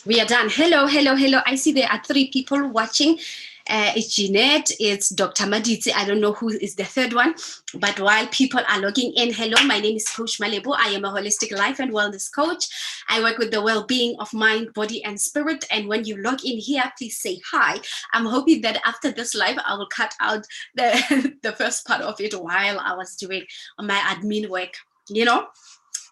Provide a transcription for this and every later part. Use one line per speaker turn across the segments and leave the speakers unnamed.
We are done. Hello, hello, hello. I see there are 3 people watching. It's Jeanette, it's Dr. Maditsi. I don't know who is the third one, but while people are logging in, hello, my name is Coach Malebo. I am a holistic life and wellness coach. I work with the well-being of mind, body, and spirit. And when you log in here, please say hi. I'm hoping that after this live, I will cut out the first part of it while I was doing my admin work,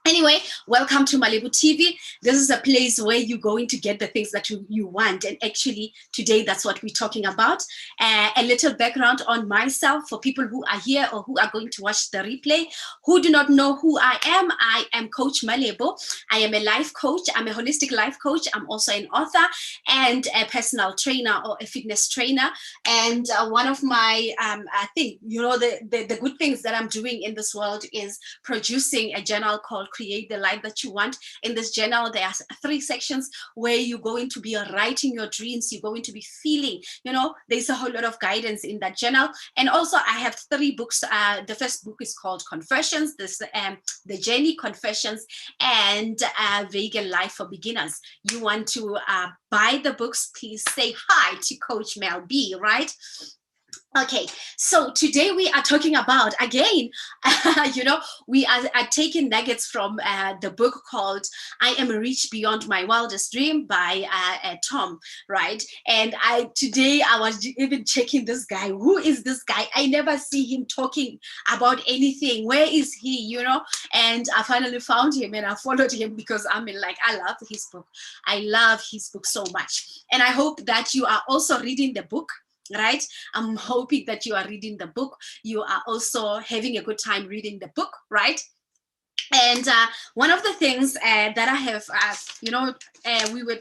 Anyway, welcome to Malibu TV. This is a place where you're going to get the things that you want. And actually, today, that's what we're talking about. A little background on myself for people who are here or who are going to watch the replay, who do not know who I am Coach Malebo. I am a life coach. I'm a holistic life coach. I'm also an author and a personal trainer or a fitness trainer. And one of my, I think, the good things that I'm doing in this world is producing a journal called Create the Life That You Want. In this journal, there are 3 sections where you're going to be writing your dreams. You're going to be feeling, there's a whole lot of guidance in that journal. And also I have 3 books. The first book is called Confessions, The Journey, Confessions, and Vegan Life for Beginners. You want to buy the books, please say hi to Coach Mel B, right? Okay, so today we are talking about, again, we are taking nuggets from the book called I Am Rich Beyond My Wildest Dream by Tom, right? And today I was even checking this guy. Who is this guy? I never see him talking about anything. Where is he, And I finally found him and I followed him because I love his book. I love his book so much. And I hope that you are also reading the book, right? I'm hoping that you are reading the book. You are also having a good time reading the book, right? And one of the things that I have, we were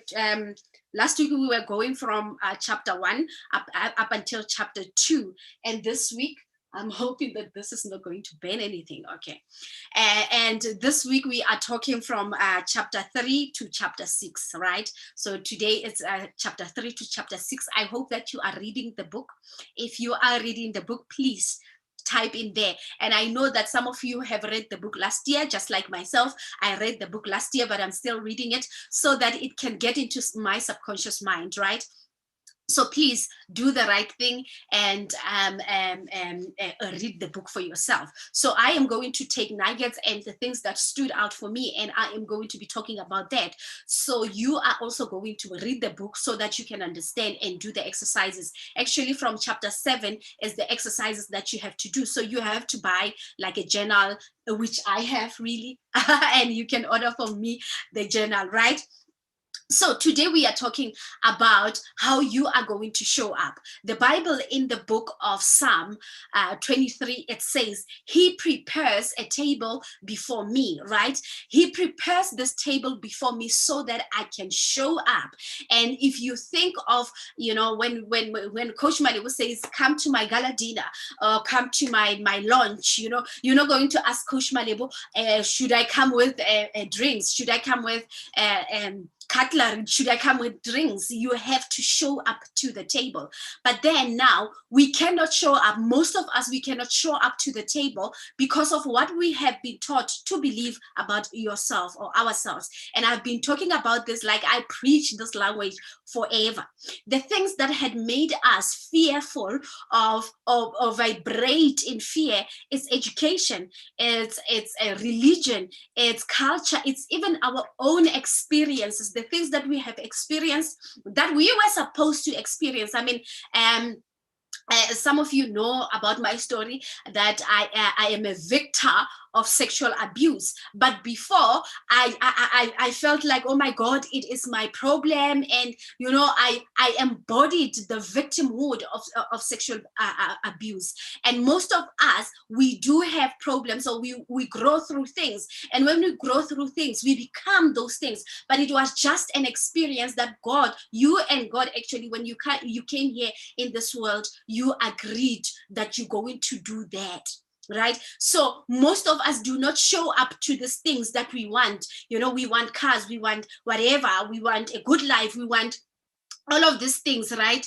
last week we were going from chapter 1 up until chapter 2, and this week I'm hoping that this is not going to ban anything. Okay. And this week we are talking from chapter 3 to chapter 6, right? So today it's chapter 3 to chapter 6. I hope that you are reading the book. If you are reading the book, please type in there. And I know that some of you have read the book last year, just like myself. I read the book last year, but I'm still reading it so that it can get into my subconscious mind, right? So please do the right thing and read the book for yourself. So I am going to take nuggets and the things that stood out for me, and I am going to be talking about that. So you are also going to read the book so that you can understand and do the exercises. Actually, from chapter 7 is the exercises that you have to do. So you have to buy like a journal, which I have really, and you can order from me the journal, right? So today we are talking about how you are going to show up. The Bible in the book of Psalm 23, it says, he prepares a table before me, right? He prepares this table before me so that I can show up. And if you think of, when Coach Malibu says, come to my gala dinner or come to my lunch, you're not going to ask Coach Malibu, should I come with drinks? Should I come with cutlery? Should I come with drinks? You have to show up to the table. But then now we cannot show up. Most of us, we cannot show up to the table because of what we have been taught to believe about yourself or ourselves. And I've been talking about this, like I preach this language forever. The things that had made us fearful or vibrate in fear is education, it's a religion, it's culture, it's even our own experiences, the things that we have experienced that we were supposed to experience. I mean, some of you know about my story that I am a victim of sexual abuse. But before, I felt like, oh my God, it is my problem. And, I embodied the victimhood of sexual abuse. And most of us, we do have problems, so we grow through things. And when we grow through things, we become those things. But it was just an experience that God, you and God, actually, when you came here in this world, you agreed that you're going to do that. Right? So most of us do not show up to these things that we want. We want cars, we want whatever, we want a good life, we want all of these things, right?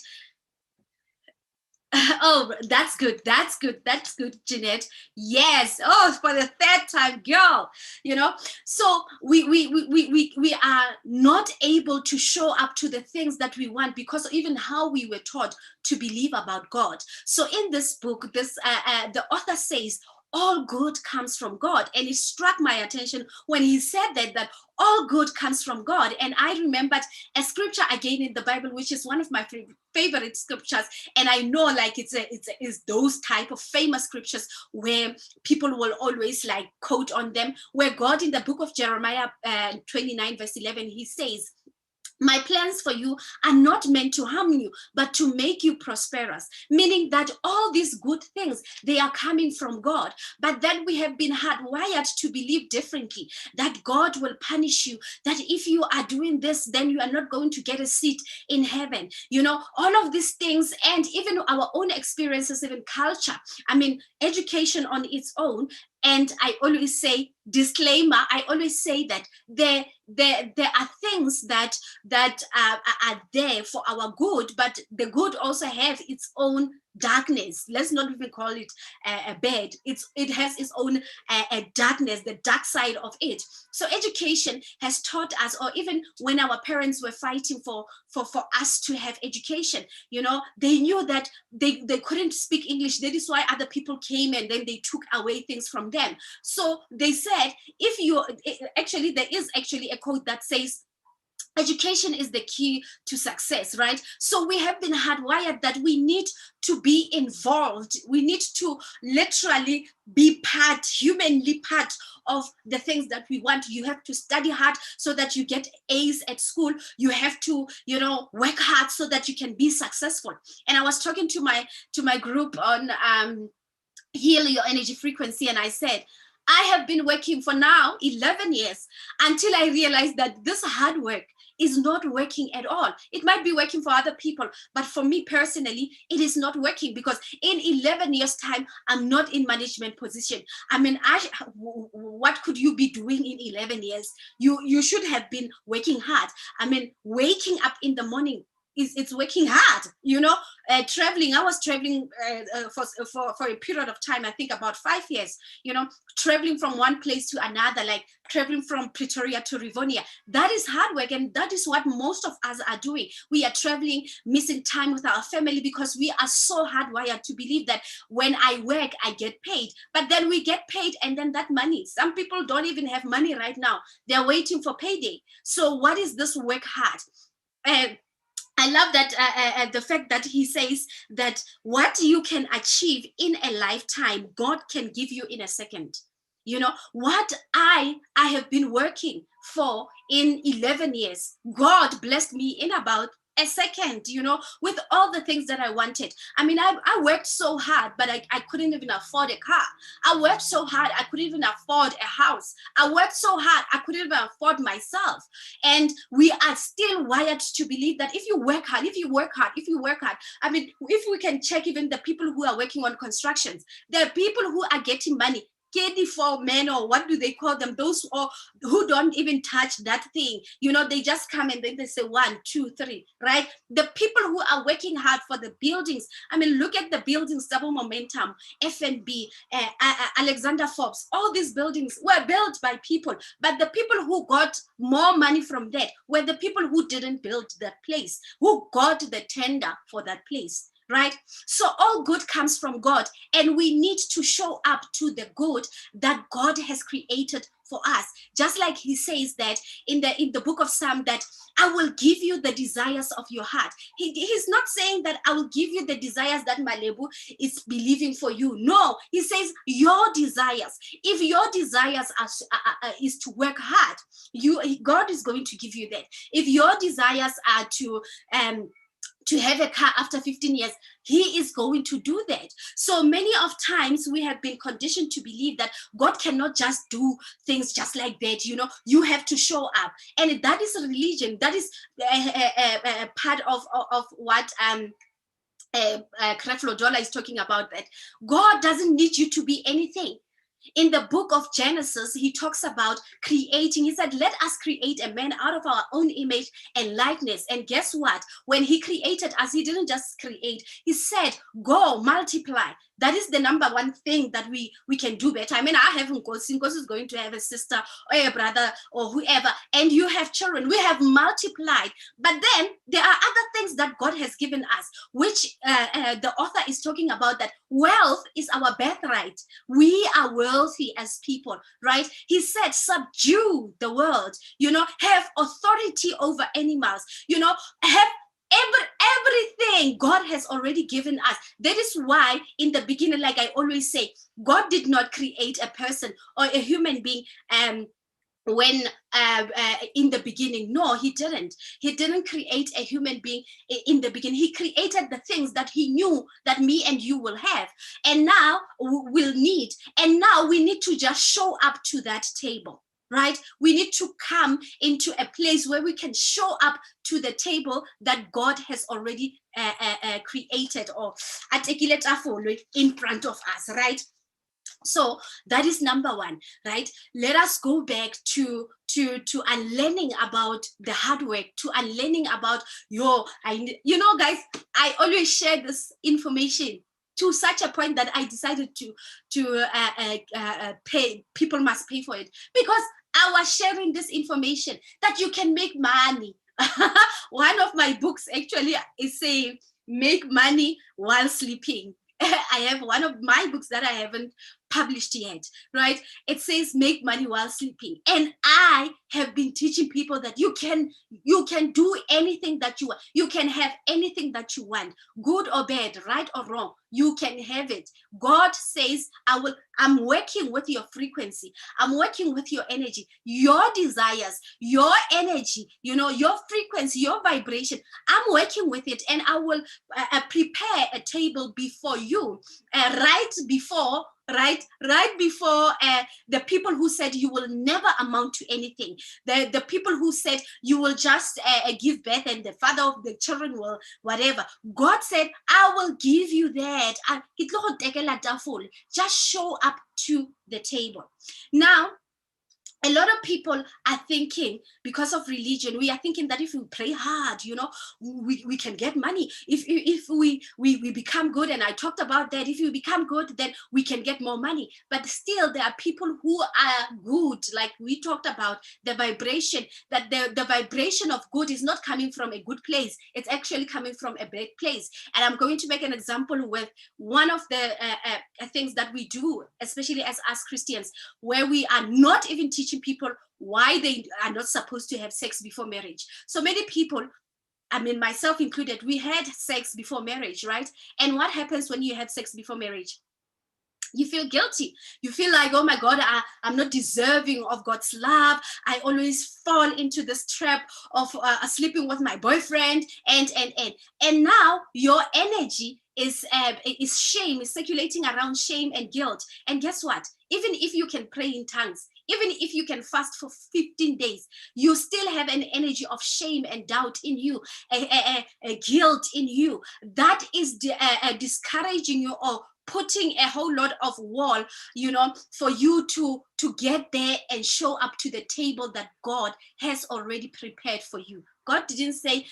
Oh, that's good. That's good. That's good, Jeanette. Yes. Oh, for the third time, girl. You know, so we are not able to show up to the things that we want because even how we were taught to believe about God. So in this book, the author says all good comes from God, and it struck my attention when he said that all good comes from God. And I remembered a scripture again in the Bible, which is one of my favorite scriptures. And I know like it's those type of famous scriptures where people will always like quote on them, where God in the book of Jeremiah 29 verse 11, he says, my plans for you are not meant to harm you, but to make you prosperous. Meaning that all these good things, they are coming from God. But then we have been hardwired to believe differently, that God will punish you, that if you are doing this, then you are not going to get a seat in heaven. You know, all of these things, and even our own experiences, even culture. I mean, education on its own. And I always say, disclaimer, I always say that there are things that are there for our good, but the good also have its own darkness. Let's not even call it bad. It has its own darkness, the dark side of it. So education has taught us, or even when our parents were fighting for us to have education, you know, they knew that they couldn't speak English. That is why other people came and then they took away things from them. So they said, if you actually, there is actually a quote that says, education is the key to success, right? So we have been hardwired that we need to be involved. We need to literally be humanly part of the things that we want. You have to study hard so that you get A's at school. You have to, you know, work hard so that you can be successful. And I was talking to my group on Heal Your Energy Frequency, and I said, I have been working for now 11 years until I realized that this hard work is not working at all. It might be working for other people, but for me personally, it is not working, because in 11 years time, I'm not in management position. I mean, what could you be doing in 11 years? You should have been working hard. I mean, waking up in the morning, it's working hard, you know. Traveling, I was traveling for a period of time, I think about 5 years, you know, traveling from one place to another, like traveling from Pretoria to Rivonia. That is hard work, and that is what most of us are doing. We are traveling, missing time with our family, because we are so hardwired to believe that when I work, I get paid. But then we get paid, and then that money, some people don't even have money right now. They're waiting for payday. So what is this work hard? I love that the fact that he says that what you can achieve in a lifetime, God can give you in a second. You know, what I have been working for in 11 years, God blessed me in about a second, you know, with all the things that I wanted. I mean, I worked so hard, but I couldn't even afford a car. I worked so hard, I couldn't even afford a house. I worked so hard, I couldn't even afford myself. And we are still wired to believe that if you work hard, I mean, if we can check even the people who are working on constructions, there are people who are getting money. KD4 men, or what do they call them? Those who don't even touch that thing. You know, they just come and then they say 1, 2, 3, right? The people who are working hard for the buildings. I mean, look at the buildings, Double Momentum, FNB, Alexander Forbes. All these buildings were built by people, but the people who got more money from that were the people who didn't build that place, who got the tender for that place. Right? So all good comes from God, and we need to show up to the good that God has created for us. Just like he says that in the book of Psalm, that I will give you the desires of your heart. He's not saying that I will give you the desires that Malebu is believing for you. No, he says your desires. If your desires is to work hard, God is going to give you that. If your desires are to have a car after 15 years, he is going to do that. So many of times we have been conditioned to believe that God cannot just do things just like that. You know, you have to show up. And that is a religion. That is a part of what Creflo Dollar is talking about, that God doesn't need you to be anything. In the book of Genesis, he talks about creating. He said, let us create a man out of our own image and likeness. And guess what? When he created us, he didn't just create. He said, go, multiply. That is the number one thing that we can do better. I mean, I haven't got Nkosi is going to have a sister or a brother or whoever, and you have children. We have multiplied. But then there are other things that God has given us, which the author is talking about, that wealth is our birthright. We are wealthy as people, right? He said, subdue the world, have authority over animals, have everything God has already given us. That is why in the beginning, like I always say, God did not create a person or a human being when in the beginning. No, he didn't create a human being in the beginning. He created the things that he knew that me and you will have, and now we'll need, and now we need to just show up to that table, right? We need to come into a place where we can show up to the table that God has already created or in front of us, right? So that is number one, right? Let us go back to unlearning about the hard work, to unlearning about guys, I always share this information to such a point that I decided to pay. People must pay for it, because I was sharing this information that you can make money. One of my books actually is saying, make money while sleeping. I have one of my books that I haven't published yet, right? It says make money while sleeping. And I have been teaching people that you can do anything that you want. You can have anything that you want, good or bad, right or wrong. You can have it. God says, I'm working with your frequency. I'm working with your energy, your desires, your energy, your frequency, your vibration. I'm working with it, and I will prepare a table before you, right before the people who said you will never amount to anything, the people who said you will just give birth and the father of the children will whatever. God said, I will give you that. Just show up to the table. Now, a lot of people are thinking, because of religion, we are thinking that if we pray hard, we can get money. If we become good, and I talked about that, if you become good, then we can get more money. But still, there are people who are good, like we talked about the vibration, that the vibration of good is not coming from a good place. It's actually coming from a bad place. And I'm going to make an example with one of the things that we do, especially as us Christians, where we are not even teaching people why they are not supposed to have sex before marriage. So many people, I mean, myself included, we had sex before marriage, right? And what happens when you have sex before marriage? You feel guilty. You feel like, oh my God, I'm not deserving of God's love. I always fall into this trap of sleeping with my boyfriend, and now your energy is shame, is circulating around shame and guilt. And guess what? Even if you can pray in tongues, even if you can fast for 15 days, you still have an energy of shame and doubt in you, a guilt in you. That is discouraging you, or putting a whole lot of wall, for you to get there and show up to the table that God has already prepared for you. God didn't say,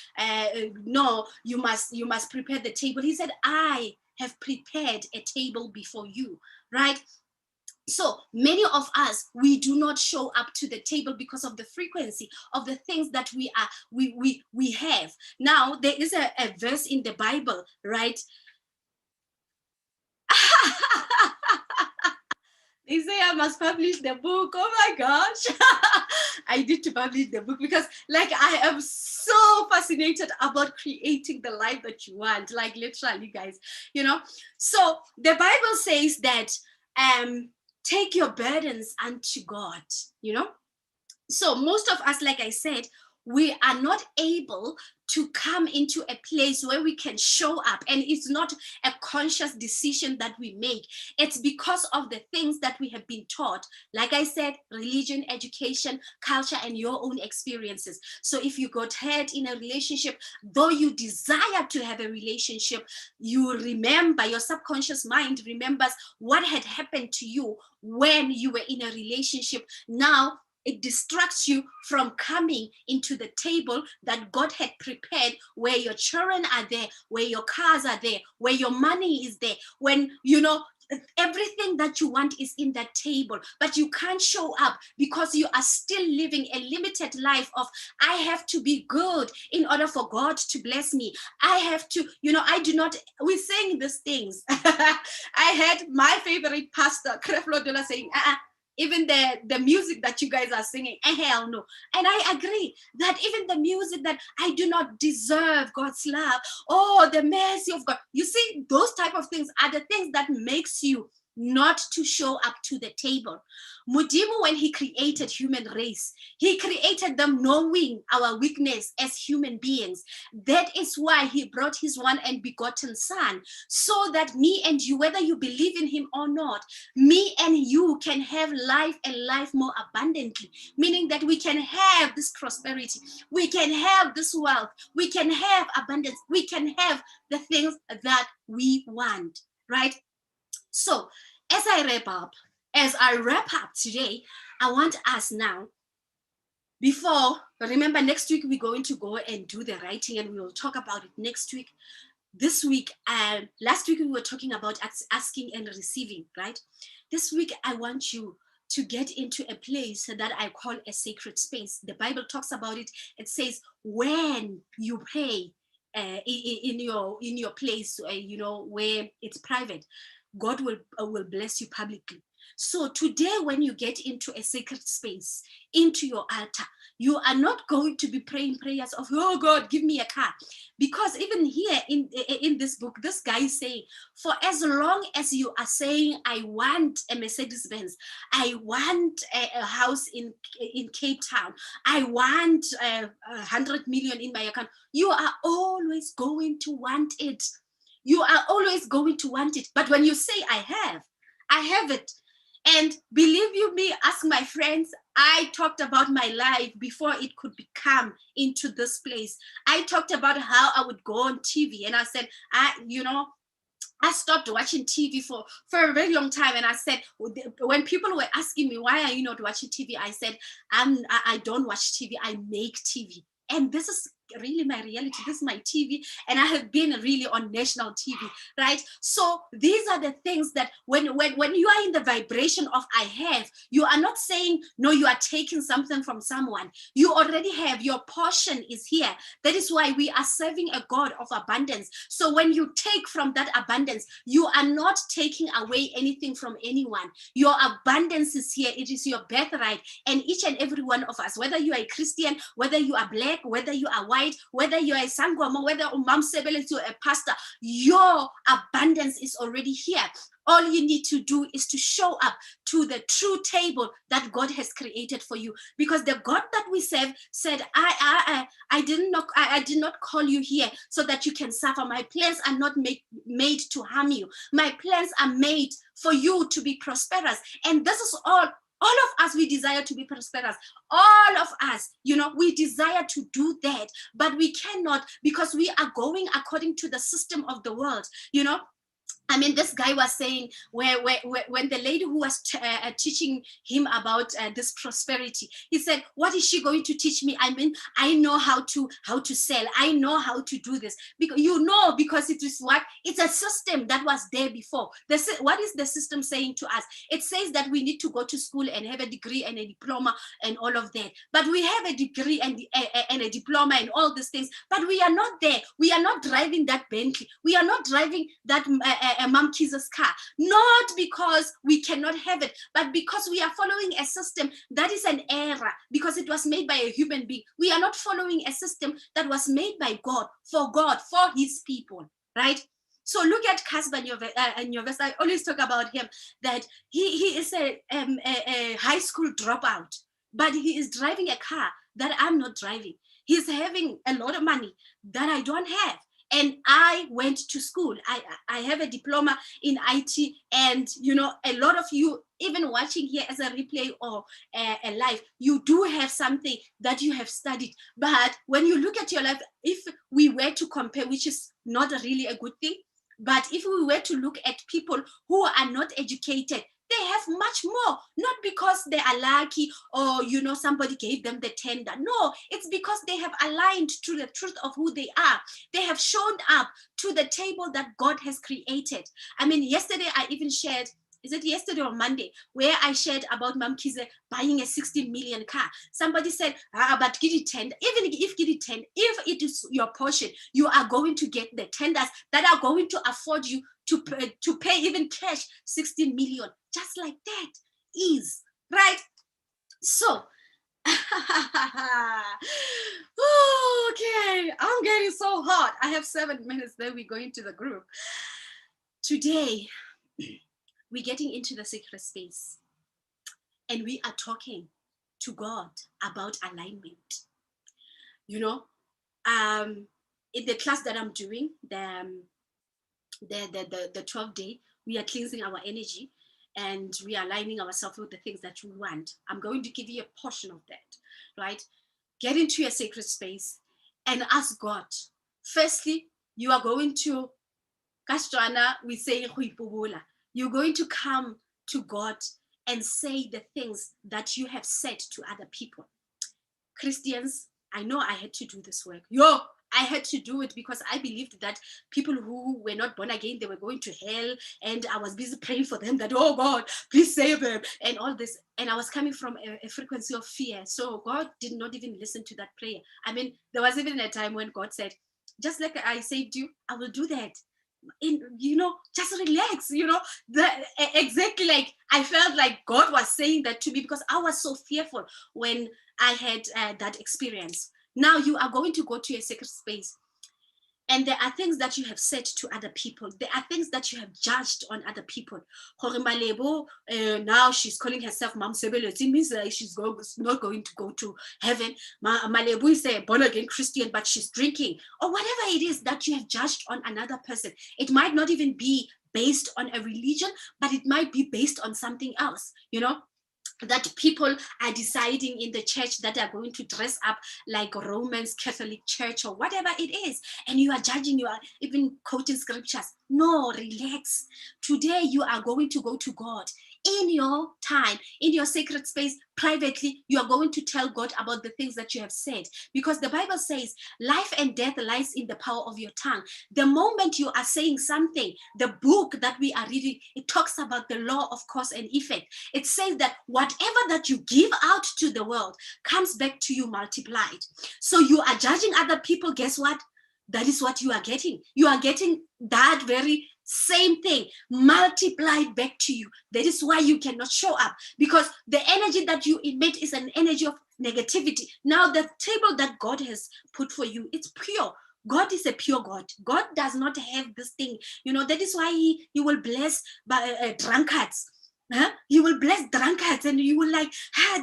no, you must prepare the table. He said, I have prepared a table before you, right? So many of us, we do not show up to the table because of the frequency of the things that we have. Now, there is a verse in the Bible, right? They say I must publish the book. Oh my gosh. I need to publish the book, because I am so fascinated about creating the life that you want, literally, guys, So the Bible says that take your burdens unto God, So most of us, like I said, we are not able to come into a place where we can show up. And it's not a conscious decision that we make. It's because of the things that we have been taught. Like I said, religion, education, culture, and your own experiences. So if you got hurt in a relationship, though you desire to have a relationship, you remember, your subconscious mind remembers what had happened to you when you were in a relationship. Now, it distracts you from coming into the table that God had prepared, where your children are there, where your cars are there, where your money is there, when, you know, everything that you want is in that table, but you can't show up because you are still living a limited life of, I have to be good in order for God to bless me. I have to, you know, I do not, we're saying these things. I had my favorite pastor, Creflo Dola, saying, even the music that you guys are singing, hell no. And I agree that even the music that I do not deserve God's love, oh, the mercy of God. You see, those type of things are the things that makes you not to show up to the table. Mudimu, when he created human race, he created them knowing our weakness as human beings. That is why he brought his one and begotten son, so that me and you, whether you believe in him or not, me and you can have life and life more abundantly, meaning that we can have this prosperity, we can have this wealth, we can have abundance, we can have the things that we want, right? So as I wrap up today, I want us now, remember next week we're going to go and do the writing, and we will talk about it next week. This week, last week we were talking about asking and receiving, right? This week I want you to get into a place that I call a sacred space. The Bible talks about it. It says, when you pray in your place, you know, where it's private, God will bless you publicly. So today, when you get into a sacred space, into your altar, you are not going to be praying prayers of, oh God, give me a car. Because even here in this book, this guy is saying, for as long as you are saying, I want a Mercedes-Benz, I want a house in Cape Town, I want 100 million in my account, you are always going to want it. You are always going to want it. But when you say, I have it. And believe you me, ask my friends, I talked about my life before it could become into this place. I talked about how I would go on TV, and I said, I stopped watching TV for a very long time. And I said, when people were asking me, why are you not watching TV? I said, I don't watch TV, I make TV. And this is really my reality. This is my TV, and I have been really on national TV, right? So these are the things that when you are in the vibration of I have, you are not saying, no, you are taking something from someone. You already have, your portion is here. That is why we are serving a God of abundance. So when you take from that abundance, you are not taking away anything from anyone. Your abundance is here. It is your birthright. And each and every one of us, whether you are a Christian, whether you are Black, whether you are white, whether you're a Sangoma, whether Umam Sebele to a pastor, your abundance is already here. All you need to do is to show up to the true table that God has created for you. Because the God that we serve said, I did not call you here so that you can suffer. My plans are not made to harm you. My plans are made for you to be prosperous. And this is all of us, we desire to be prosperous. All of us, we desire to do that, but we cannot, because we are going according to the system of the world. I mean, this guy was saying when the lady who was teaching him about this prosperity, he said, what is she going to teach me? I mean, I know how to sell. I know how to do this. Because it is what? It's a system that was there before. What is the system saying to us? It says that we need to go to school and have a degree and a diploma and all of that. But we have a degree and a diploma and all these things, but we are not there. We are not driving that Bentley. We are not driving that Mom Kiz's car, not because we cannot have it, but because we are following a system that is an error, because it was made by a human being. We are not following a system that was made by God, for his people, right? So look at Casper Nyovest. I always talk about him, that he is a high school dropout, but he is driving a car that I'm not driving. He's having a lot of money that I don't have. And I went to school. I have a diploma in IT. And, you know, a lot of you, even watching here as a replay or a live, you do have something that you have studied. But when you look at your life, if we were to compare, which is not really a good thing, but if we were to look at people who are not educated, they have much more, not because they are lucky or, you know, somebody gave them the tender. No, it's because they have aligned to the truth of who they are. They have shown up to the table that God has created. I mean, yesterday I even shared, is it yesterday or Monday, where I shared about Mam Kize buying a 16 million car. Somebody said, but get it 10. Even if get it 10, if it is your portion, you are going to get the tenders that are going to afford you to pay even cash 16 million. Just like that is, right? So, okay, I'm getting so hot. I have 7 minutes, then we go into the group. Today, we're getting into the secret space and we are talking to God about alignment. You know, in the class that I'm doing, the 12 day, we are cleansing our energy and we are aligning ourselves with the things that we want. I'm going to give you a portion of that, right? Get into your sacred space and ask God. Firstly, you are going to, Kastrana, we say, you're going to come to God and say the things that you have said to other people. Christians, I know I had to do this work. I had to do it because I believed that people who were not born again, they were going to hell. And I was busy praying for them that, oh God, please save them and all this. And I was coming from a frequency of fear. So God did not even listen to that prayer. I mean, there was even a time when God said, just like I saved you, I will do that. You know, just relax, you know, exactly like I felt like God was saying that to me because I was so fearful when I had that experience. Now you are going to go to a sacred space and there are things that you have said to other people. There are things that you have judged on other people. Now she's calling herself Mam Sebele. It means she's not going to go to heaven. Malebu is a born again Christian, but she's drinking. Or whatever it is that you have judged on another person. It might not even be based on a religion, but it might be based on something else, you know? That people are deciding in the church that are going to dress up like Romans Catholic Church or whatever it is, and you are judging, you are even quoting scriptures. No, relax. Today you are going to go to God in your time, in your sacred space, privately. You are going to tell God about the things that you have said, because the Bible says life and death lies in the power of your tongue. The moment you are saying something, the book that we are reading, it talks about the law of cause and effect. It says that whatever that you give out to the world comes back to you multiplied. So you are judging other people. Guess what? That is what you are getting. You are getting that very same thing multiplied back to you. That is why you cannot show up, because the energy that you emit is an energy of negativity. Now the table that God has put for you, it's pure. God is a pure God. God does not have this thing, you know. That is why he will bless drunkards. You will bless drunkards, and you will like,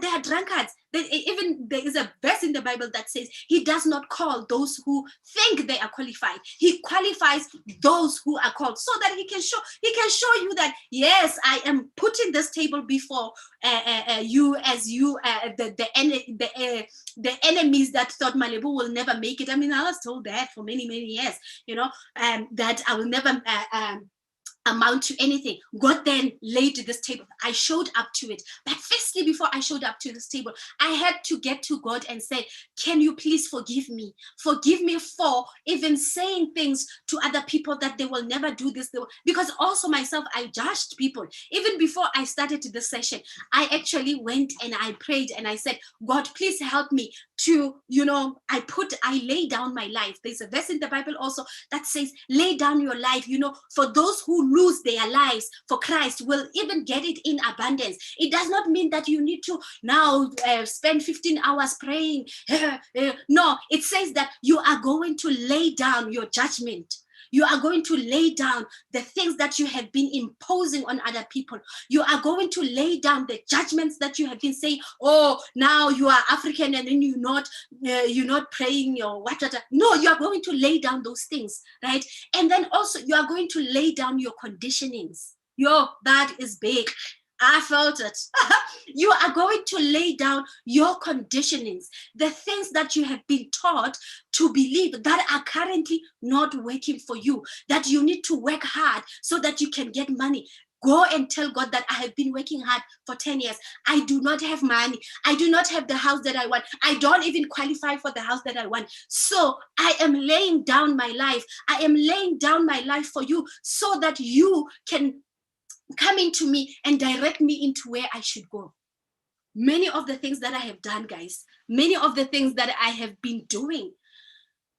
they are drunkards. Even there is a verse in the Bible that says he does not call those who think they are qualified. He qualifies those who are called, so that he can show you that, yes, I am putting this table before you as you the enemies that thought Malibu will never make it. I mean, I was told that for many years, you know, that I will never amount to anything. God then laid this table. I showed up to it. But firstly, before I showed up to this table, I had to get to God and say, can you please forgive me? Forgive me for even saying things to other people that they will never do this. Because also myself, I judged people. Even before I started this session, I actually went and I prayed and I said, God, please help me to, you know, I lay down my life. There's a verse in the Bible also that says, lay down your life, you know, for those who lose their lives for Christ will even get it in abundance. It does not mean that you need to now spend 15 hours praying. No, it says that you are going to lay down your judgment. You are going to lay down the things that you have been imposing on other people. You are going to lay down the judgments that you have been saying, oh, now you are African and then you're not praying or what. No, you are going to lay down those things, right? And then also you are going to lay down your conditionings. That is big. I felt it. You are going to lay down your conditionings, the things that you have been taught to believe that are currently not working for you, that you need to work hard so that you can get money. Go and tell God that I have been working hard for 10 years. I do not have money. I do not have the house that I want. I don't even qualify for the house that I want. So I am laying down my life. I am laying down my life for you so that you can come into me and direct me into where I should go. Many of the things that I have done, guys, many of the things that I have been doing,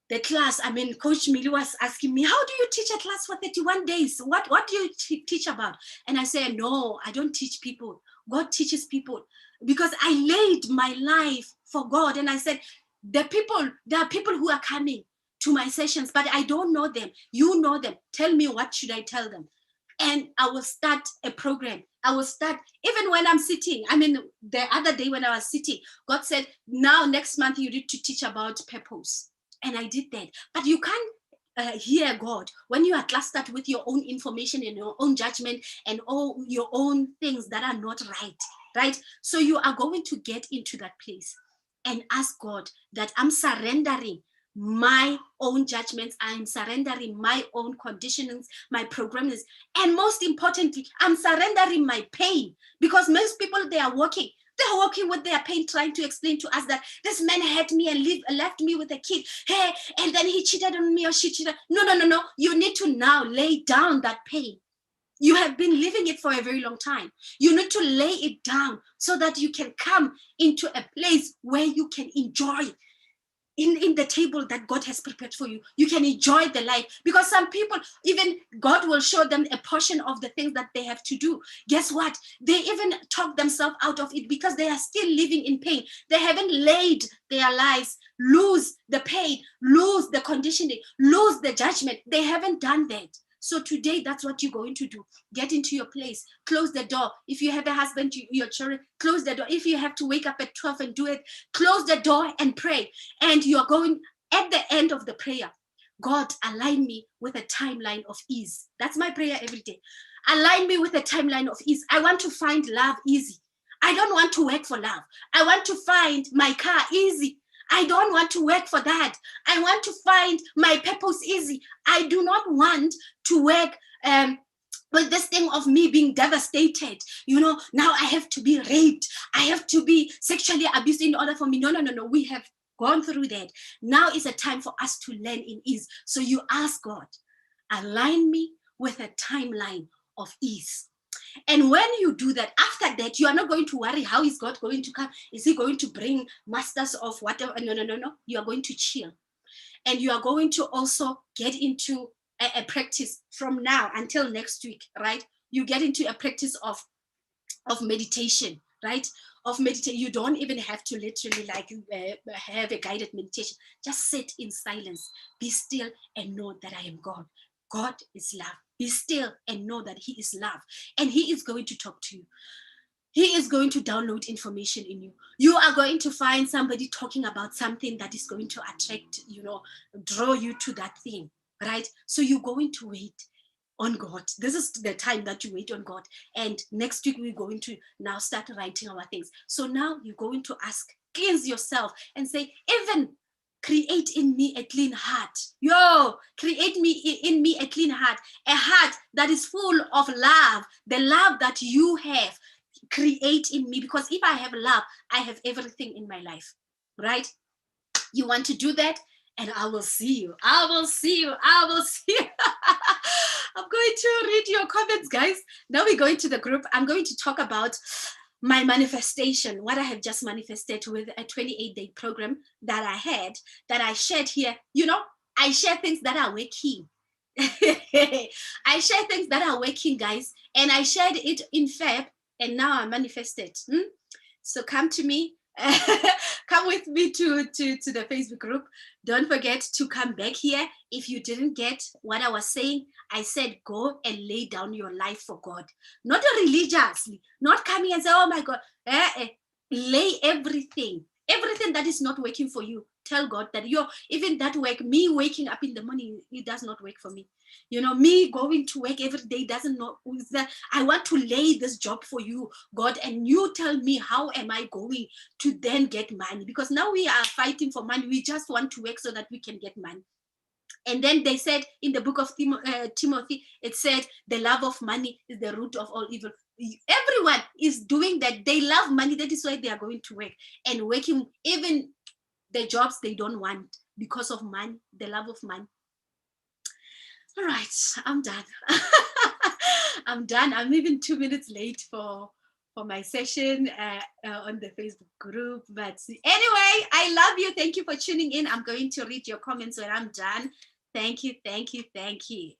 the class, Coach Millie was asking me, how do you teach a class for 31 days? What do you teach about? And I said, no, I don't teach people. God teaches people, because I laid my life for God. And I said, there are people who are coming to my sessions, but I don't know them. You know them. Tell me, what should I tell them? And I will start a program. I will start, even when I'm sitting. The other day when I was sitting, God said, now next month you need to teach about purpose. And I did that. But you can't hear God when you are clustered with your own information and your own judgment and all your own things that are not right? So you are going to get into that place and ask God that I'm surrendering my own judgments, I'm surrendering my own conditionings, my programmings, and most importantly, I'm surrendering my pain, because most people, they're working with their pain, trying to explain to us that this man had me and left me with a kid, hey, and then he cheated on me or she cheated. No. You need to now lay down that pain. You have been living it for a very long time. You need to lay it down so that you can come into a place where you can enjoy in the table that God has prepared for you. You can enjoy the life, because some people, even God will show them a portion of the things that they have to do. Guess what? They even talk themselves out of it because they are still living in pain. They haven't laid their lives, lose the pain, lose the conditioning, lose the judgment. They haven't done that. So today, that's what you're going to do. Get into your place, close the door. If you have a husband, your children, close the door. If you have to wake up at 12 and do it, close the door and pray. And you're going, at the end of the prayer, God, align me with a timeline of ease. That's my prayer every day. Align me with a timeline of ease. I want to find love easy. I don't want to work for love. I want to find my car easy. I don't want to work for that. I want to find my purpose easy. I do not want to work with this thing of me being devastated. Now I have to be raped. I have to be sexually abused in order for me. No. We have gone through that. Now is a time for us to learn in ease. So you ask God, align me with a timeline of ease. And when you do that, after that, you are not going to worry, how is God going to come? Is he going to bring masters of whatever? No. You are going to chill. And you are going to also get into a practice from now until next week, right? You get into a practice of meditation, right? You don't even have to literally have a guided meditation. Just sit in silence, be still, and know that I am God. God is love. Be still and know that he is love, and he is going to talk to you. He is going to download information in you. You are going to find somebody talking about something that is going to attract, draw you to that thing, right? So you're going to wait on God. This is the time that you wait on God. And next week, we're going to now start writing our things. So now you're going to ask, cleanse yourself and say, even create in me a clean heart. Create in me a clean heart, a heart that is full of love, the love that you have. Create in me, because if I have love, I have everything in my life, right? You want to do that, and I will see you. I'm going to read your comments, guys. Now we're going to the group. I'm going to talk about my manifestation, what I have just manifested with a 28-day program that I had, that I shared here. I share things that are working. I share things that are working, guys. And I shared it in Feb, and now I manifested. So come to me. come with me to the Facebook group. Don't forget to come back here. If you didn't get what I was saying, I said go and lay down your life for God. Not religiously, not coming and say, oh my God. Lay everything that is not working for you. Tell God that even that work, me waking up in the morning, it does not work for me. Me going to work every day doesn't know. I want to lay this job for you, God, and you tell me how am I going to then get money? Because now we are fighting for money. We just want to work so that we can get money. And then they said in the book of Timothy, it said the love of money is the root of all evil. Everyone is doing that. They love money. That is why they are going to work and working even the jobs they don't want because of money, the love of money. All right, I'm done. I'm done. I'm even 2 minutes late for my session on the Facebook group. But anyway, I love you. Thank you for tuning in. I'm going to read your comments when I'm done. Thank you, thank you, thank you.